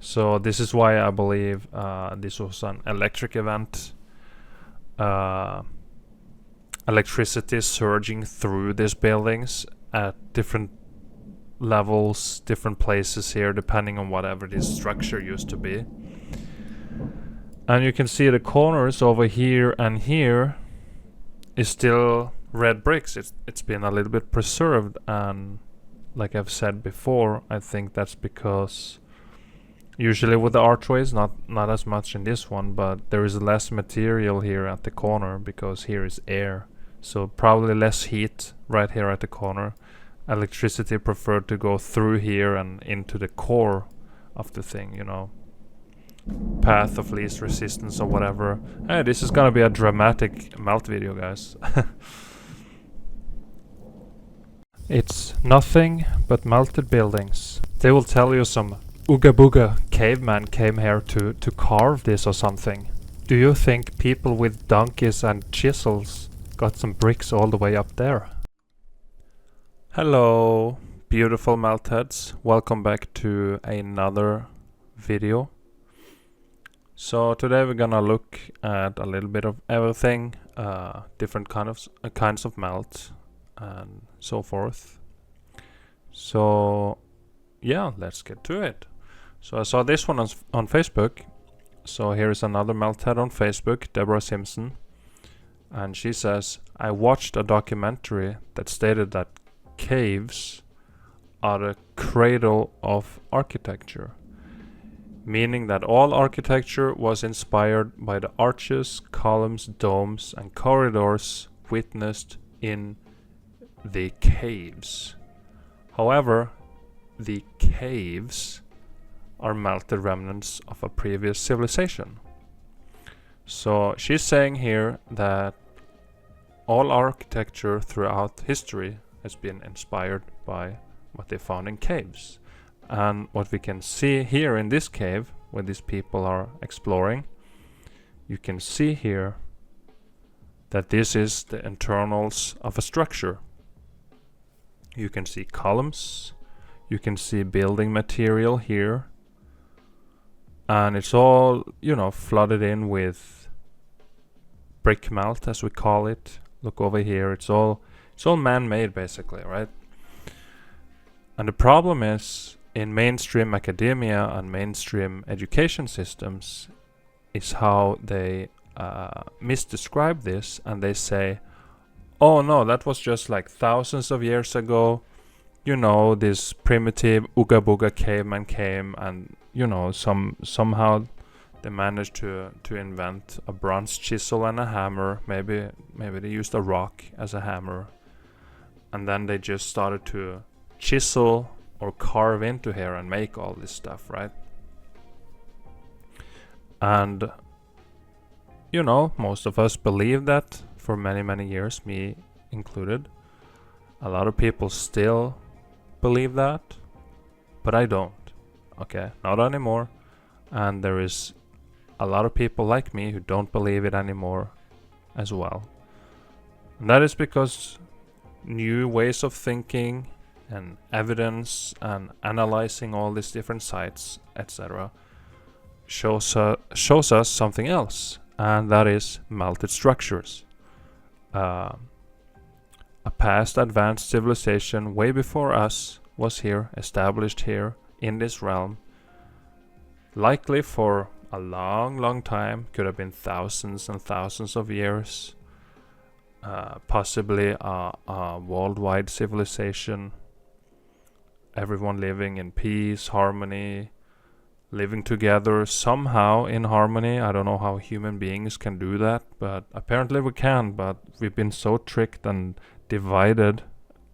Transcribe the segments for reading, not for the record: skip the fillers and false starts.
So this is why I believe this was an electric event. Electricity surging through these buildings at different levels, different places here, depending on whatever this structure used to be. And you can see the corners over here and here is still red bricks. It's been a little bit preserved, and like I've said before, I think that's because usually with the archways, not as much in this one, but there is less material here at the corner because here is air. So probably less heat right here at the corner. Electricity preferred to go through here and into the core of the thing, you know. Path of least resistance or whatever. Hey, this is gonna be a dramatic melt video, guys. It's nothing but melted buildings. They will tell you some Ooga Booga caveman came here to carve this or something. Do you think people with donkeys and chisels got some bricks all the way up there? Hello, beautiful meltheads. Welcome back to another video. So today we're gonna look at a little bit of everything, different kinds of melt and so forth. So yeah, let's get to it. So I saw this one on Facebook. So here's another melthead on Facebook, Deborah Simpson. And she says, I watched a documentary that stated that caves are the cradle of architecture, meaning that all architecture was inspired by the arches, columns, domes, and corridors witnessed in the caves. However, the caves are melted remnants of a previous civilization. So she's saying here that all architecture throughout history has been inspired by what they found in caves. And what we can see here in this cave, where these people are exploring, you can see here that this is the internals of a structure. You can see columns, you can see building material here, and it's all, you know, flooded in with brick melt, as we call it. Look over here, it's all man-made basically, right? And the problem is, in mainstream academia and mainstream education systems, is how they misdescribe this, and they say, oh no, that was just like thousands of years ago, you know, this primitive Ooga Booga caveman came, and you know, somehow they managed to invent a bronze chisel and a hammer. Maybe they used a rock as a hammer, and then they just started to chisel or carve into here and make all this stuff, right? And you know, most of us believe that for many years, me included. A lot of people still believe that, but I don't. Okay, not anymore. And there is a lot of people like me who don't believe it anymore as well. And that is because new ways of thinking and evidence and analyzing all these different sites, etc., shows us something else, and that is melted structures. A past advanced civilization way before us was here, established here in this realm, likely for a long time, could have been thousands and thousands of years, possibly a worldwide civilization, everyone living in peace, harmony, living together somehow in harmony. I don't know how human beings can do that, but apparently we can. But we've been so tricked and divided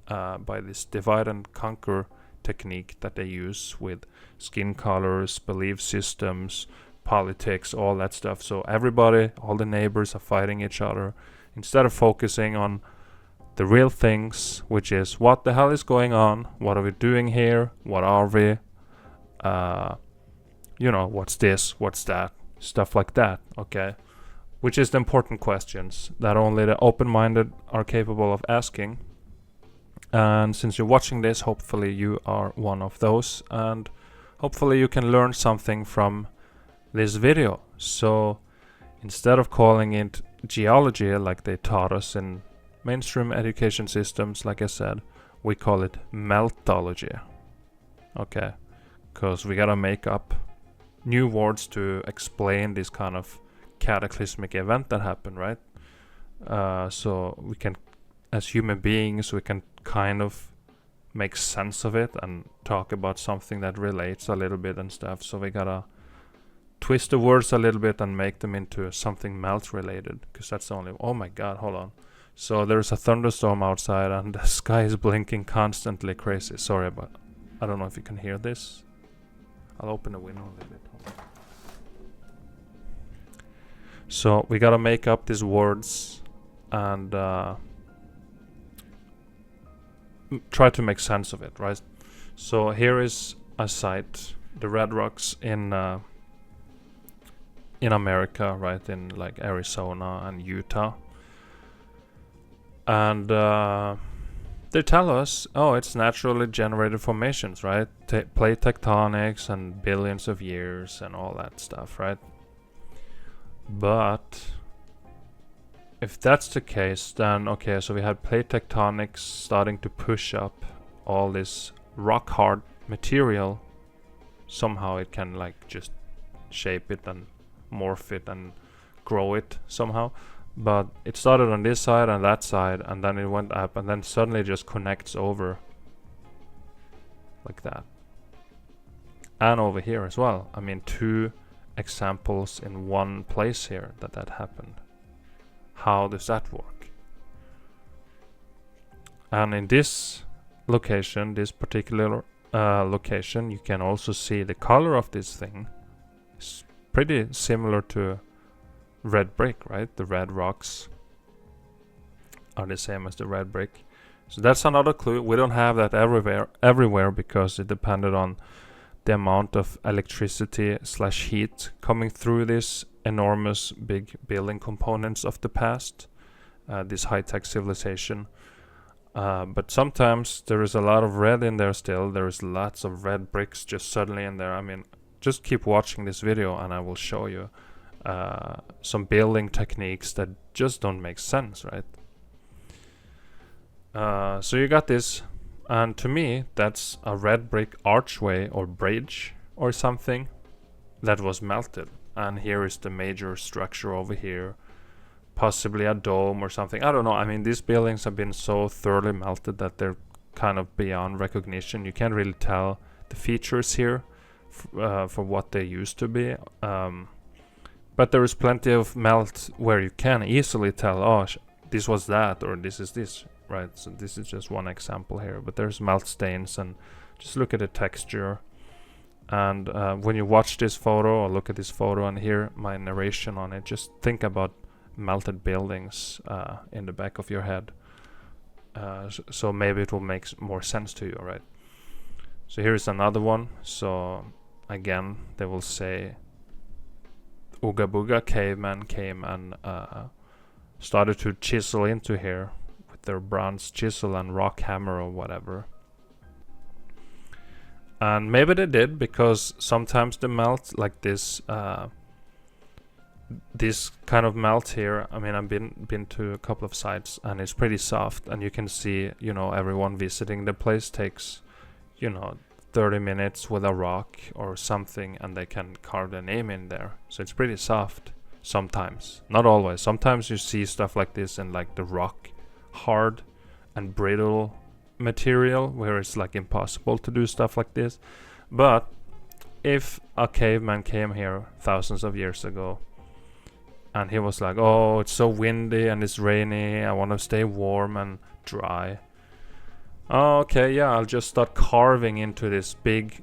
by this divide and conquer technique that they use with skin colors, belief systems, politics, all that stuff. So everybody, all the neighbors are fighting each other instead of focusing on the real things, which is what the hell is going on, what are we doing here, what are we, you know, what's this, what's that, stuff like that, okay? Which is the important questions that only the open-minded are capable of asking. And since you're watching this, hopefully you are one of those, and hopefully you can learn something from this video. So instead of calling it geology like they taught us in mainstream education systems, like I said, we call it Meltology. Okay, because we gotta make up new words to explain this kind of cataclysmic event that happened, right? So we can, as human beings, we can kind of make sense of it and talk about something that relates a little bit and stuff. So we gotta twist the words a little bit and make them into something melt related, because that's the only. Oh my god, hold on. So there's a thunderstorm outside and the sky is blinking constantly. Crazy. Sorry, but I don't know if you can hear this. I'll open the window a little bit. So we gotta make up these words and try to make sense of it, right? So here is a site, the Red Rocks in America, right, in like Arizona and Utah. And they tell us, oh, it's naturally generated formations, right? Plate tectonics and billions of years and all that stuff, right? But if that's the case, then okay, so we had plate tectonics starting to push up all this rock hard material. Somehow it can like just shape it and morph it and grow it somehow. But it started on this side and that side, and then it went up, and then suddenly just connects over like that. And over here as well. I mean, two examples in one place here that happened. How does that work? And in this location, this particular location, you can also see the color of this thing is pretty similar to red brick, right? The red rocks are the same as the red brick. So that's another clue. We don't have that everywhere because it depended on the amount of electricity / heat coming through this enormous big building components of the past, this high-tech civilization. But sometimes there is a lot of red in there still. There is lots of red bricks just suddenly in there. I mean, just keep watching this video and I will show you some building techniques that just don't make sense, right? So you got this, and to me that's a red brick archway or bridge or something that was melted. And here is the major structure over here, possibly a dome or something. I don't know. I mean, these buildings have been so thoroughly melted that they're kind of beyond recognition. You can't really tell the features here for what they used to be. But there is plenty of melt where you can easily tell, oh, this was that, or this is this, right? So this is just one example here, but there's melt stains, and just look at the texture. And when you watch this photo or look at this photo and hear my narration on it, just think about melted buildings in the back of your head. So maybe it will make more sense to you, right? So here's another one. So again, they will say Ooga Booga cavemen came and started to chisel into here with their bronze chisel and rock hammer or whatever. And maybe they did, because sometimes the melt like this, this kind of melt here. I mean, I've been to a couple of sites and it's pretty soft, and you can see, you know, everyone visiting the place takes, you know, 30 minutes with a rock or something, and they can carve their name in there. So it's pretty soft sometimes, not always. Sometimes you see stuff like this in like the rock hard and brittle material where it's like impossible to do stuff like this. But if a caveman came here thousands of years ago and he was like, oh, it's so windy and it's rainy, I want to stay warm and dry. Okay, yeah, I'll just start carving into this big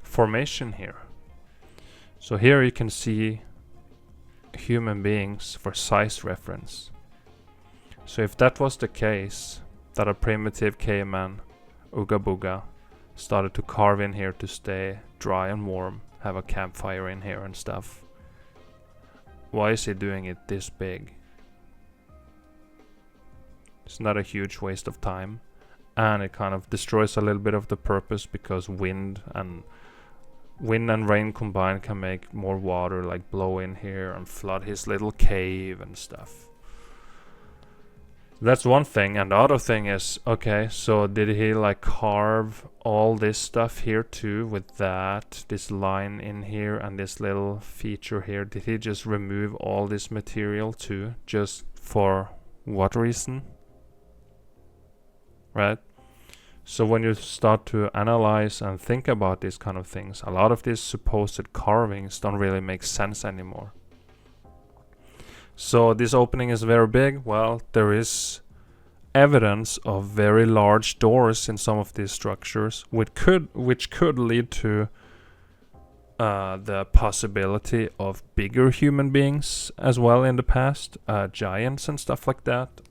formation here. So here you can see human beings for size reference. So if that was the case, that a primitive caveman, Ooga Booga, started to carve in here to stay dry and warm, have a campfire in here and stuff, why is he doing it this big? It's not a huge waste of time. and it kind of destroys a little bit of the purpose, because wind and rain combined can make more water like blow in here and flood his little cave and stuff. That's one thing. And the other thing is, okay, so did he like carve all this stuff here too, with this line in here and this little feature here? Did he just remove all this material too, just for what reason? Right? So when you start to analyze and think about these kind of things, a lot of these supposed carvings don't really make sense anymore. So this opening is very big. Well, there is evidence of very large doors in some of these structures, which could lead to the possibility of bigger human beings as well in the past, giants and stuff like that.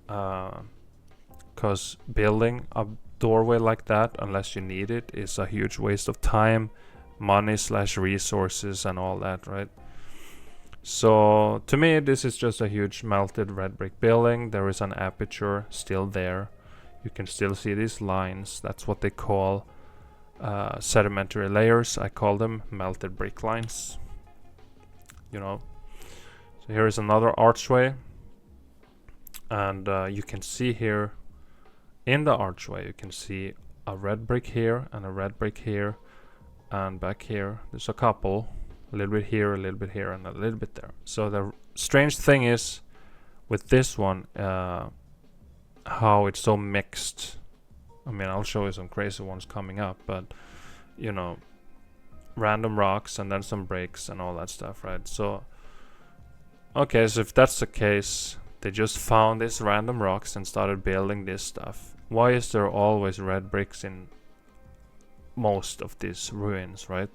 Because building a doorway like that, unless you need it, is a huge waste of time, money / resources and all that, right? So to me, this is just a huge melted red brick building. There is an aperture still there. You can still see these lines. That's what they call sedimentary layers. I call them melted brick lines. You know. So here is another archway, and you can see here in the archway, you can see a red brick here and a red brick here, and back here there's a couple. A little bit here, a little bit here, and a little bit there. So the strange thing is with this one, how it's so mixed. I mean, I'll show you some crazy ones coming up, but you know, random rocks and then some breaks and all that stuff, right? So okay, so if that's the case, they just found these random rocks and started building this stuff. Why is there always red bricks in most of these ruins, right?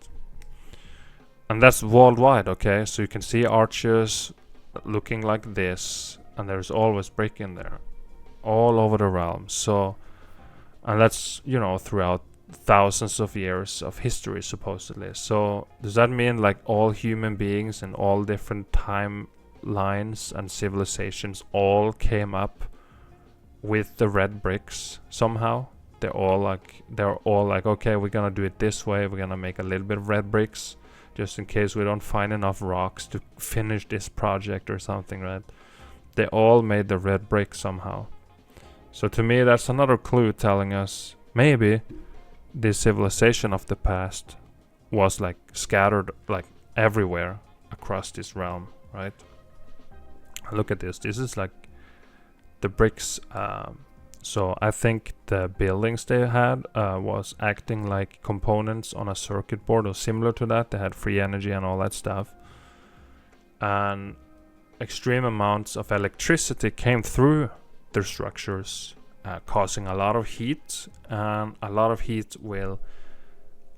And that's worldwide, okay? So you can see arches looking like this, and there's always brick in there, all over the realm. So, and that's, you know, throughout thousands of years of history, supposedly. So does that mean like all human beings in all different timelines and civilizations all came up with the red bricks somehow? They're all like, okay, we're gonna do it this way. We're gonna make a little bit of red bricks, just in case we don't find enough rocks to finish this project or something, right? They all made the red brick somehow. So to me, that's another clue telling us maybe the civilization of the past was like scattered like everywhere across this realm, right? Look at this. This is like the bricks. So I think the buildings they had was acting like components on a circuit board or similar to that. They had free energy and all that stuff. And extreme amounts of electricity came through their structures, causing a lot of heat. And a lot of heat will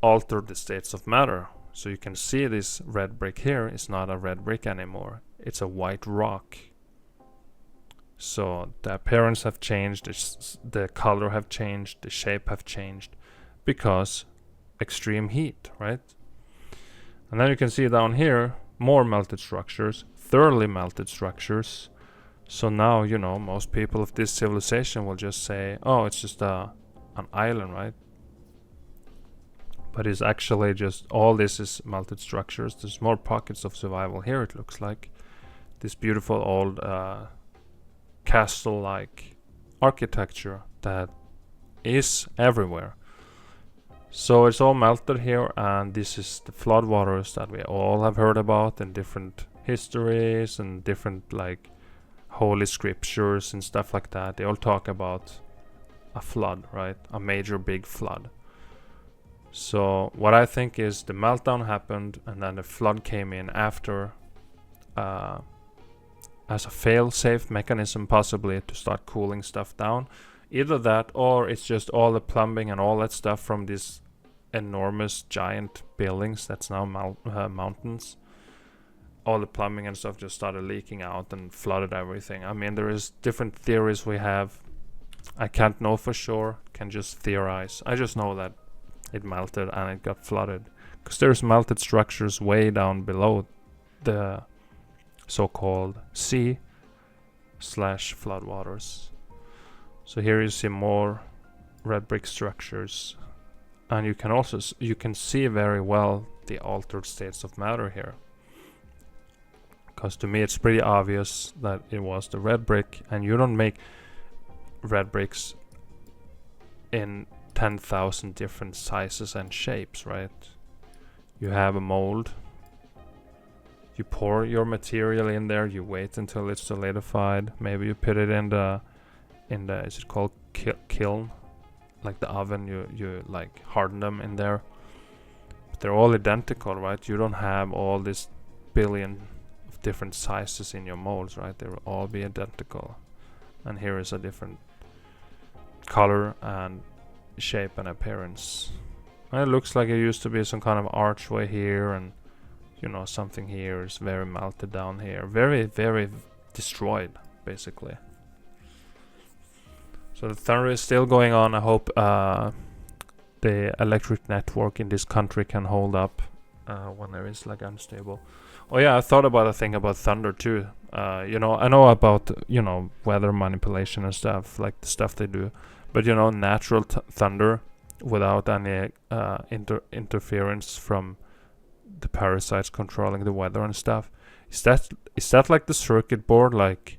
alter the states of matter. So you can see this red brick here is not a red brick anymore. It's a white rock. So the appearance have changed, the color have changed, the shape have changed because extreme heat, right? And then you can see down here more melted structures, thoroughly melted structures. So now, you know, most people of this civilization will just say, oh, it's just an island, right? But it's actually just all this is melted structures. There's more pockets of survival here, it looks like. This beautiful old castle-like architecture that is everywhere. So it's all melted here, and this is the floodwaters that we all have heard about in different histories and different like holy scriptures and stuff like that. They all talk about a flood, right? A major big flood. So what I think is the meltdown happened and then the flood came in after, as a fail-safe mechanism possibly to start cooling stuff down. Either that or it's just all the plumbing and all that stuff from these enormous giant buildings that's now mountains. All the plumbing and stuff just started leaking out and flooded everything. I mean, there is different theories we have. I can't know for sure, can just theorize. I just know that it melted and it got flooded. Because there's melted structures way down below the so-called sea/floodwaters. So here you see more red brick structures, and you can also you can see very well the altered states of matter here. Because to me it's pretty obvious that it was the red brick, and you don't make red bricks in 10,000 different sizes and shapes, right? You have a mold, you pour your material in there, you wait until it's solidified, maybe you put it in the is it called kiln, like the oven, you like harden them in there. But they're all identical, right? You don't have all this billion of different sizes in your molds, right? They will all be identical. And here is a different color and shape and appearance. And it looks like it used to be some kind of archway here, and you know, something here is very melted down here. Very, very destroyed, basically. So the thunder is still going on. I hope the electric network in this country can hold up when there is like unstable. Oh yeah, I thought about a thing about thunder too. You know, I know about, you know, weather manipulation and stuff, like the stuff they do. But you know, natural thunder without any interference from the parasites controlling the weather and stuff. Is that like the circuit board, like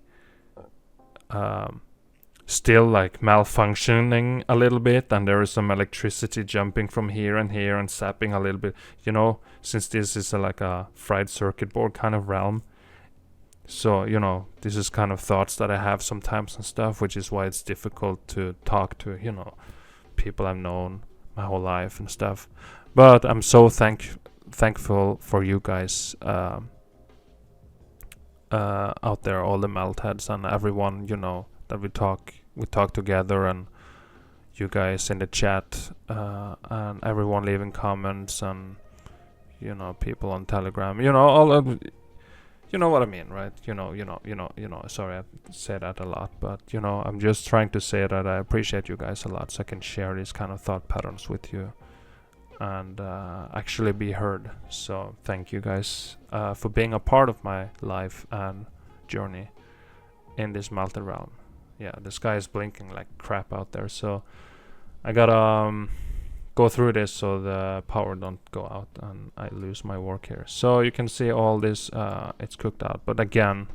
still like malfunctioning a little bit, and there is some electricity jumping from here and here and sapping a little bit, you know, since this is like a fried circuit board kind of realm. So, you know, this is kind of thoughts that I have sometimes and stuff, which is why it's difficult to talk to, you know, people I've known my whole life and stuff. But I'm so thankful for you guys out there, all the Meltheads and everyone, you know, that we talk together, and you guys in the chat, and everyone leaving comments, and you know, people on Telegram, you know, all of, you know what I mean, right? You know. Sorry, I say that a lot, but you know, I'm just trying to say that I appreciate you guys a lot, so I can share these kind of thought patterns with you and actually be heard. So thank you guys for being a part of my life and journey in this melted realm. Yeah, the sky is blinking like crap out there, so I gotta go through this so the power don't go out and I lose my work here. So you can see all this, it's cooked out, but again,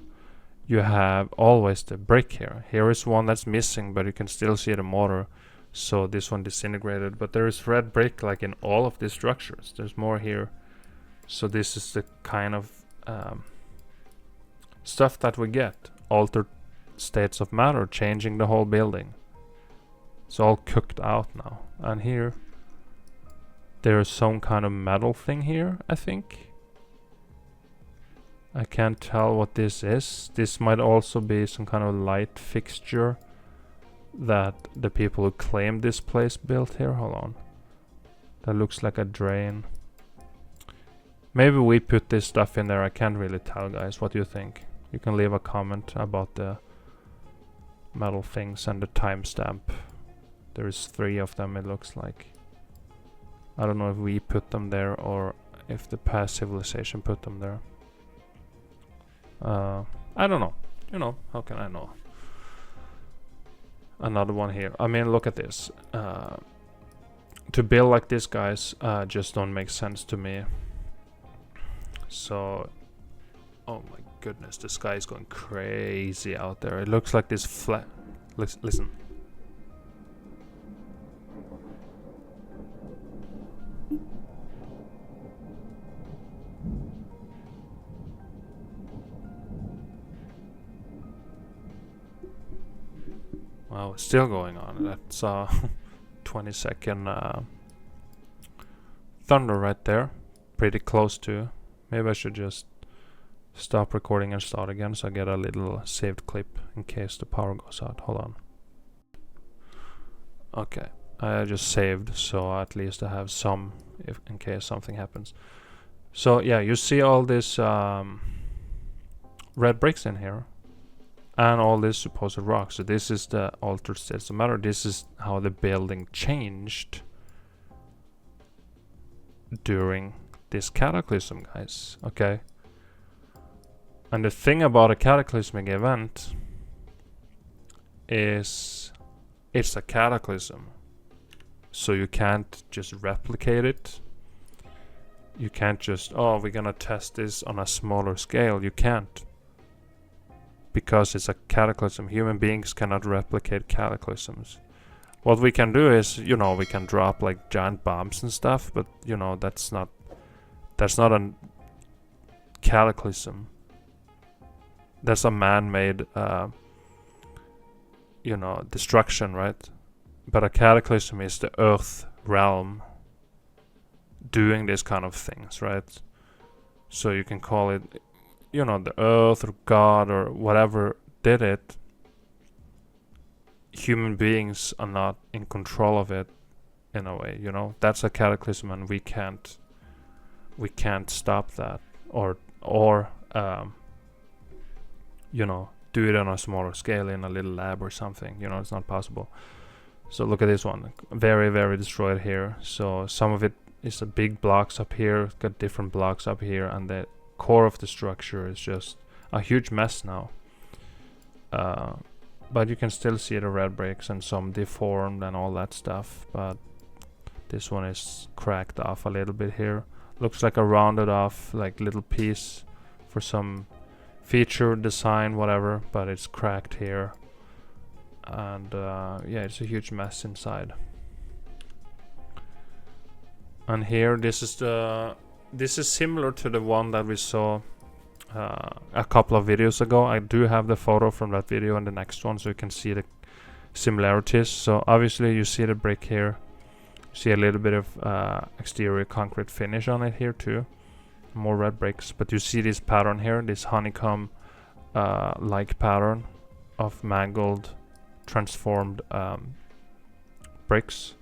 you have always the brick here. Here is one that's missing, but you can still see the mortar. So this one disintegrated, but there is red brick like in all of these structures. There's more here. So this is the kind of stuff that we get. Altered states of matter, changing the whole building. It's all cooked out now. And here, there's some kind of metal thing here, I think. I can't tell what this is. This might also be some kind of light fixture that the people who claim this place built here. Hold on. That looks like a drain. Maybe we put this stuff in there. I can't really tell, guys. What do you think? You can leave a comment about the metal things and the timestamp. There's 3 of them, it looks like. I don't know if we put them there or if the past civilization put them there. I don't know. You know, how can I know? Another one here. I mean, look at this. To build like this, guys, just don't make sense to me. So, oh my goodness, the sky is going crazy out there. It looks like this flat. Listen. Wow, it's still going on. That's 20-second thunder right there. Pretty close to. Maybe I should just stop recording and start again so I get a little saved clip in case the power goes out. Hold on. Okay, I just saved, so at least I have some if in case something happens. So yeah, you see all this red bricks in here and all this supposed rock. So this is the altered states of matter. This is how the building changed during this cataclysm, guys. Okay. And the thing about a cataclysmic event is it's a cataclysm. so you can't just replicate it. You can't just, oh, we're gonna test this on a smaller scale. You can't, because it's a cataclysm. Human beings cannot replicate cataclysms. What we can do is, you know, we can drop like giant bombs and stuff, but you know, that's not a cataclysm. That's a man-made you know, destruction, right? But a cataclysm is the earth realm doing this kind of things, right? So you can call it, you know, the earth or God or whatever did it. Human beings are not in control of it, in a way, you know. That's a cataclysm, and we can't stop that, or you know, do it on a smaller scale in a little lab or something. You know, it's not possible. So look at this one, very, very destroyed here. So some of it is the big blocks up here, got different blocks up here, and the core of the structure is just a huge mess now. But you can still see the red bricks and some deformed and all that stuff. But this one is cracked off a little bit here. Looks like a rounded off like little piece for some feature design, whatever, but it's cracked here. And yeah, it's a huge mess inside. And here, this is similar to the one that we saw a couple of videos ago. I do have the photo from that video and the next one, so you can see the similarities. So obviously you see the brick here, see a little bit of exterior concrete finish on it here too, more red bricks, but you see this pattern here, this honeycomb like pattern of mangled, transformed bricks.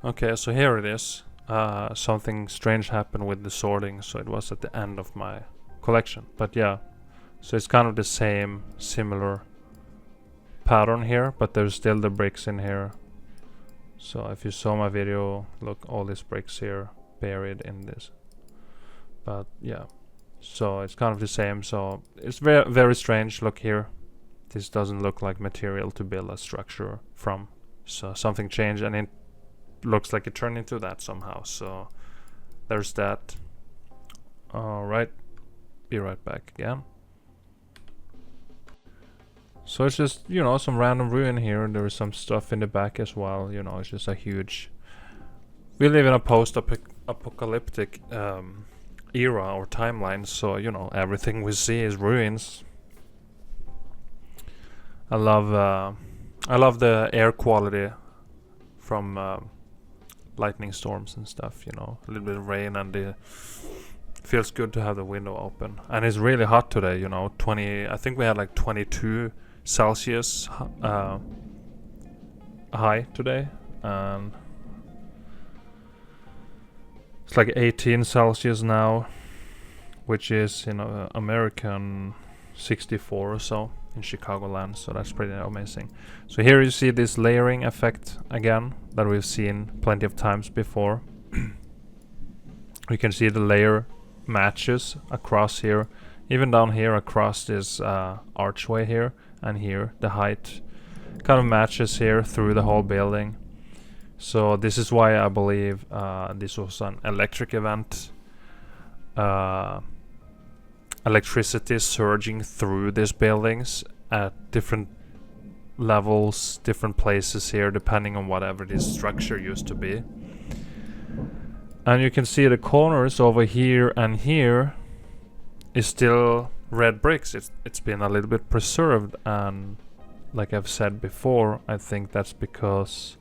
Okay, so here it is. Something strange happened with the sorting, so it was at the end of my collection. But yeah, so it's kind of the same, similar pattern here, but there's still the bricks in here. So if you saw my video, look, all these bricks here buried in this. But yeah, so it's kind of the same. So it's very, very strange. Look here, this doesn't look like material to build a structure from. So something changed, and it looks like it turned into that somehow. So there's that. Alright, be right back again. So it's just, you know, some random ruin here. There is some stuff in the back as well. You know, it's just a huge... We live in a post-apocalyptic era or timeline, so, you know, everything we see is ruins. I love the air quality from lightning storms and stuff, you know, a little bit of rain, and it feels good to have the window open. And it's really hot today, you know, I think we had like 22 Celsius high today, and it's like 18 Celsius now, which is, you know, American 64 or so in Chicagoland, so that's pretty amazing. So here you see this layering effect again that we've seen plenty of times before. You can see the layer matches across here, even down here across this archway here, and here the height kind of matches here through the whole building. So this is why I believe this was an electric event. Electricity surging through these buildings at different levels, different places here, depending on whatever this structure used to be. And you can see the corners over here and here is still red bricks. It's been a little bit preserved, and like I've said before, I think that's because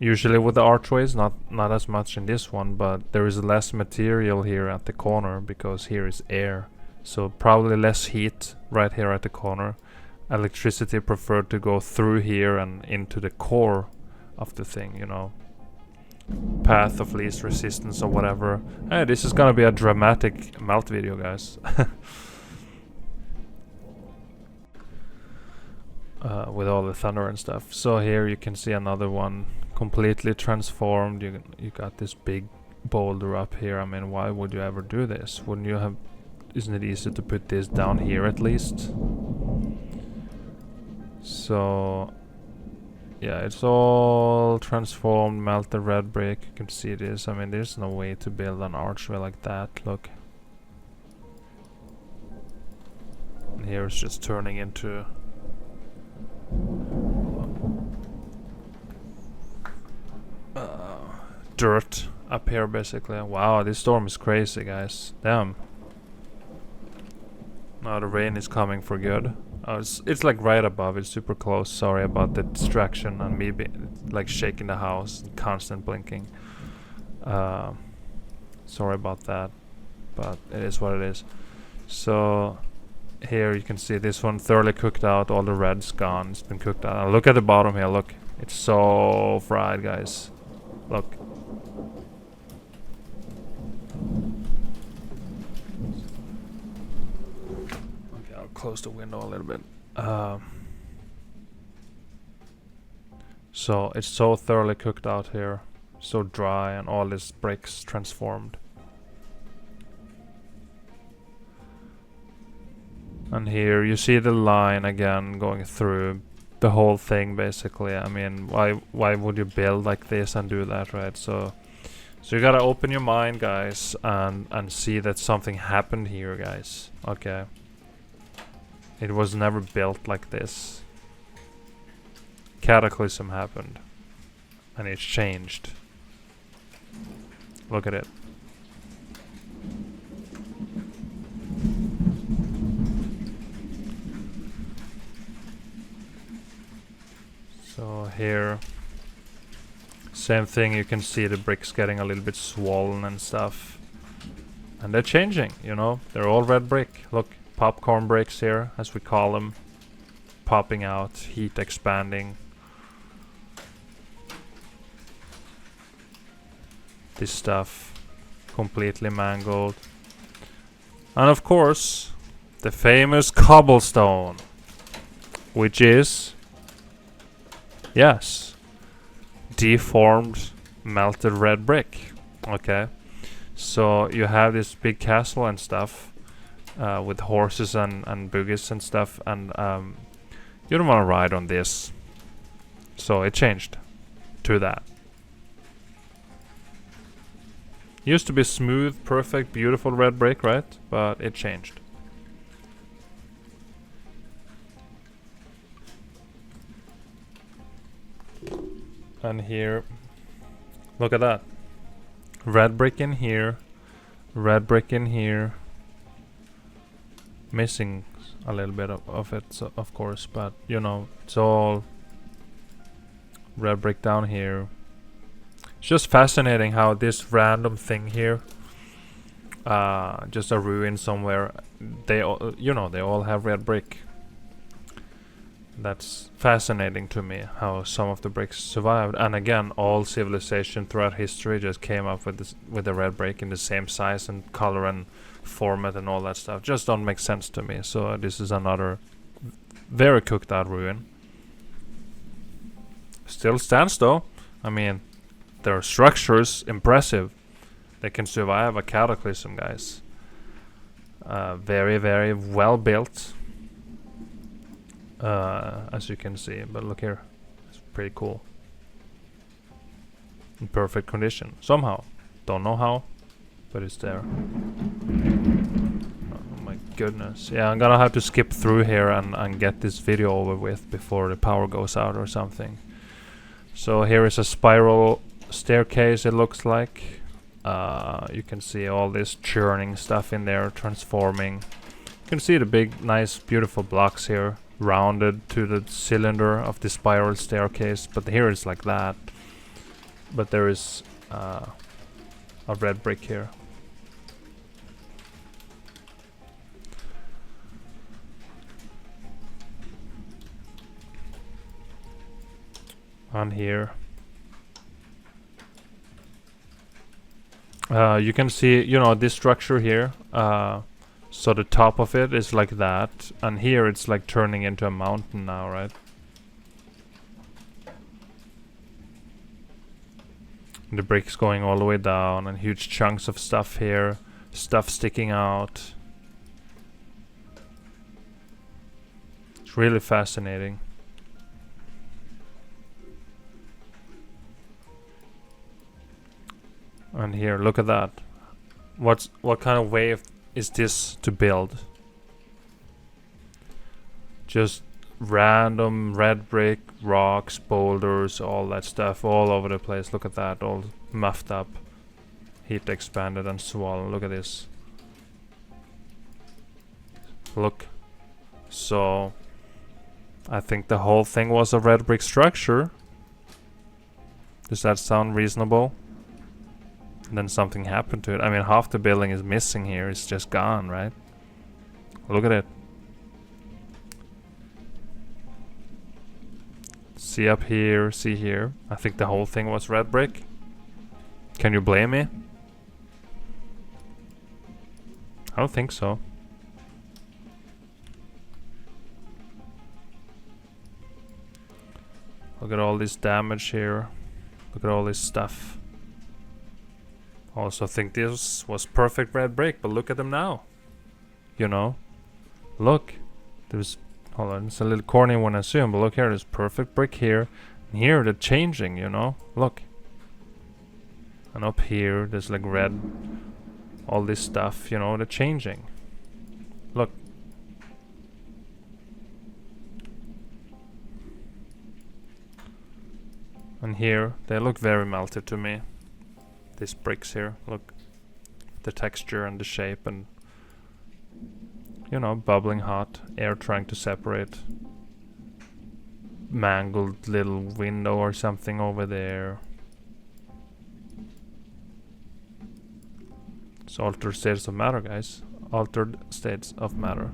usually with the archways, not as much in this one, but there is less material here at the corner because here is air. So probably less heat right here at the corner. Electricity preferred to go through here and into the core of the thing, you know. Path of least resistance or whatever. Hey, this is gonna be a dramatic melt video, guys. With all the thunder and stuff. So here you can see another one completely transformed. You got this big boulder up here. I mean, why would you ever do this? Wouldn't you have... Isn't it easy to put this down here at least? So Yeah, it's all transformed, melted red brick. You can see this. I mean, there's no way to build an archway like that. Look. And here it's just turning into dirt up here, basically. Wow, this storm is crazy, guys. Damn. Now the rain is coming for good. Oh, it's like right above. It's super close. Sorry about the distraction and me like shaking the house, constant blinking. Sorry about that, but it is what it is. So here you can see this one thoroughly cooked out. All the red's gone. It's been cooked out. Look at the bottom here. Look, it's so fried, guys. Look. Okay, I'll close the window a little bit. So it's so thoroughly cooked out here, so dry, and all these bricks transformed. And here you see the line again going through the whole thing, basically. I mean, why would you build like this and do that, right? So you gotta open your mind, guys, and see that something happened here, guys. Okay. It was never built like this. Cataclysm happened. And it's changed. Look at it. So here, same thing, you can see the bricks getting a little bit swollen and stuff. And they're changing, you know, they're all red brick. Look, popcorn bricks here, as we call them. Popping out, heat expanding. This stuff, completely mangled. And of course, the famous cobblestone, which is, yes, deformed melted red brick. Okay, so you have this big castle and stuff with horses and boogies and stuff, and you don't want to ride on this, so it changed to that. Used to be smooth, perfect, beautiful red brick, right? But it changed. And here, look at that. Red brick in here, red brick in here. Missing a little bit of it, so of course, but you know, it's all red brick down here. It's just fascinating how this random thing here, just a ruin somewhere, they all, you know, they all have red brick. That's fascinating to me, how some of the bricks survived. And again, all civilization throughout history just came up with this, with the red brick in the same size and color and format and all that stuff. Just don't make sense to me. So this is another very cooked out ruin. Still stands though. I mean, their structure's impressive. They can survive a cataclysm, guys. Very, very well built. As you can see, but look here, it's pretty cool. In perfect condition, somehow. Don't know how, but it's there. Oh my goodness. Yeah, I'm gonna have to skip through here and get this video over with before the power goes out or something. So here is a spiral staircase, it looks like. You can see all this churning stuff in there, transforming. You can see the big, nice, beautiful blocks here, rounded to the cylinder of the spiral staircase, but here it's like that. But there is a red brick here. On here you can see, you know, this structure here, so the top of it is like that, and here it's like turning into a mountain now, right? The bricks going all the way down, and huge chunks of stuff here, stuff sticking out. It's really fascinating. And here, look at that. What kind of way is this to build? Just random red brick, rocks, boulders, all that stuff all over the place. Look at that, all muffed up, heat expanded and swollen. Look at this. Look. So I think the whole thing was a red brick structure. Does that sound reasonable? And then something happened to it. I mean, half the building is missing here. It's just gone, right? Look at it. See up here, see here. I think the whole thing was red brick. Can you blame me? I don't think so. Look at all this damage here. Look at all this stuff. Also think this was perfect red brick, but look at them now. You know? Look. There's... Hold on, it's a little corny when I zoom, but look here, there's perfect brick here. And here they're changing, you know? Look. And up here, there's like red. All this stuff, you know, they're changing. Look. And here, they look very melted to me. These bricks here, look. The texture and the shape and... You know, bubbling hot, air trying to separate. Mangled little window or something over there. It's altered states of matter, guys. Altered states of matter.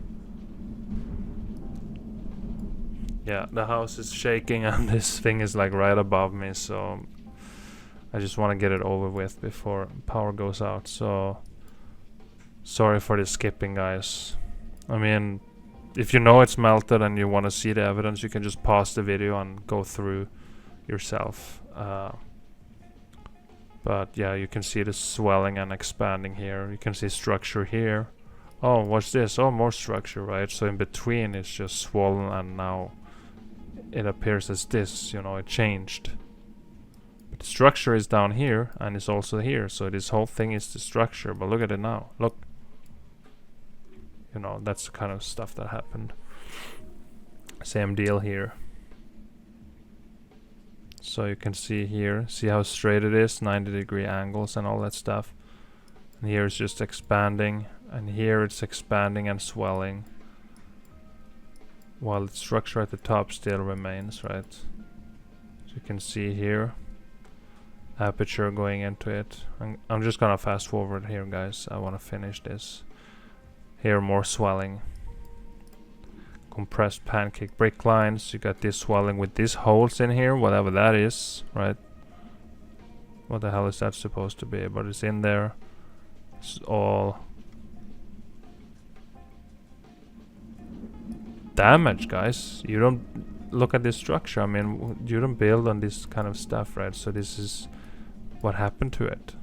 Yeah, the house is shaking and this thing is like right above me, so I just want to get it over with before power goes out. So sorry for the skipping, guys. I mean, if you know it's melted and you want to see the evidence, you can just pause the video and go through yourself. But yeah, you can see the swelling and expanding here. You can see structure here. Oh, what's this? Oh, more structure, right? So in between it's just swollen and now it appears as this, you know, it changed. But the structure is down here and it's also here. So this whole thing is the structure, but look at it now. Look. You know, that's the kind of stuff that happened. Same deal here. So you can see here, see how straight it is, 90-degree angles and all that stuff. And here it's just expanding, and here it's expanding and swelling. While the structure at the top still remains, right? So you can see here, aperture going into it. I'm just gonna fast forward here, guys. I wanna finish this. Here more swelling. Compressed pancake brick lines. You got this swelling with these holes in here, whatever that is, right? What the hell is that supposed to be? But it's in there. It's all damage, guys. You don't look at this structure. I mean, you don't build on this kind of stuff, right? So this is what happened to it.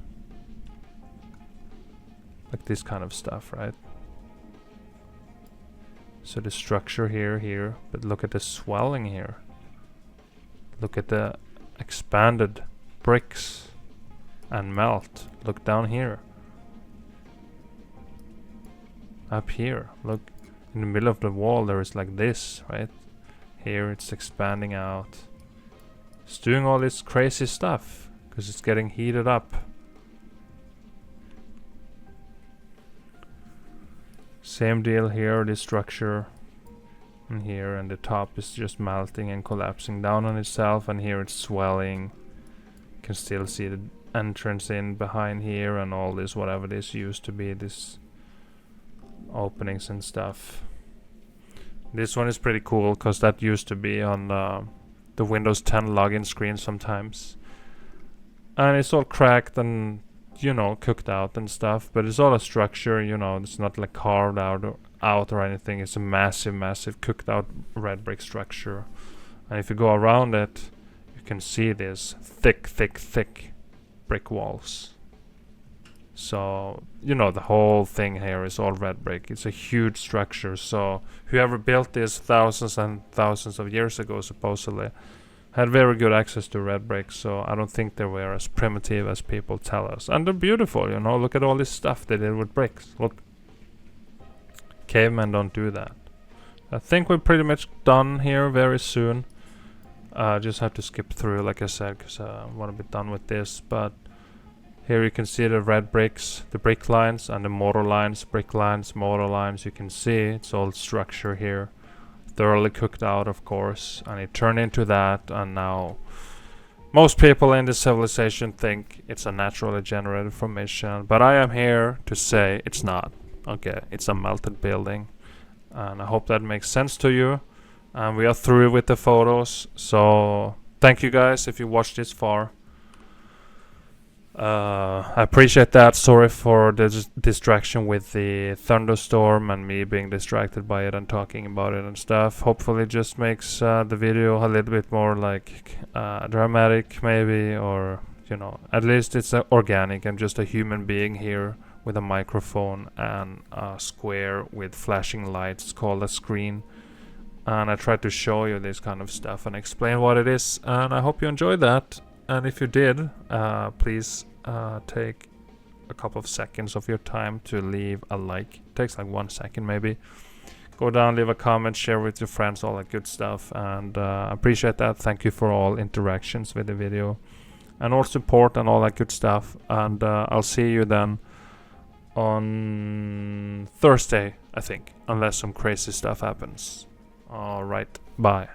Like this kind of stuff, right? So the structure here, but look at the swelling here. Look at the expanded bricks and melt. Look down here. Up here, look in the middle of the wall there is like this, right? Here it's expanding out. It's doing all this crazy stuff because it's getting heated up. Same deal here, this structure, and here, and the top is just melting and collapsing down on itself, and here it's swelling. You can still see the entrance in behind here and all this, whatever this used to be, this openings and stuff. This one is pretty cool because that used to be on the Windows 10 login screen sometimes. And it's all cracked and, you know, cooked out and stuff, but it's all a structure, you know, it's not like carved out or anything. It's a massive cooked out red brick structure. And if you go around it, you can see this thick brick walls. So, you know, the whole thing here is all red brick. It's a huge structure. So whoever built this thousands and thousands of years ago, supposedly, had very good access to red bricks, so I don't think they were as primitive as people tell us. And they're beautiful, you know. Look at all this stuff they did with bricks. Look, cavemen don't do that. I think we're pretty much done here very soon. Just have to skip through, like I said, because I want to be done with this. But here you can see the red bricks, the brick lines, and the mortar lines, brick lines, mortar lines. You can see it's all structure here, thoroughly cooked out, of course, and it turned into that. And now most people in this civilization think it's a naturally generated formation, but I am here to say it's not. Okay, it's a melted building, and I hope that makes sense to you. And we are through with the photos, so thank you guys if you watched this far. I appreciate that. Sorry for the distraction with the thunderstorm and me being distracted by it and talking about it and stuff. Hopefully it just makes the video a little bit more like dramatic maybe, or you know, at least it's organic. I'm just a human being here with a microphone and a square with flashing lights called a screen, and I tried to show you this kind of stuff and explain what it is, and I hope you enjoyed that. And if you did, please take a couple of seconds of your time to leave a like. It takes like 1 second maybe. Go down, leave a comment, share with your friends, all that good stuff, and I appreciate that. Thank you for all interactions with the video and all support and all that good stuff, and I'll see you then on Thursday, I think, unless some crazy stuff happens. Alright, bye.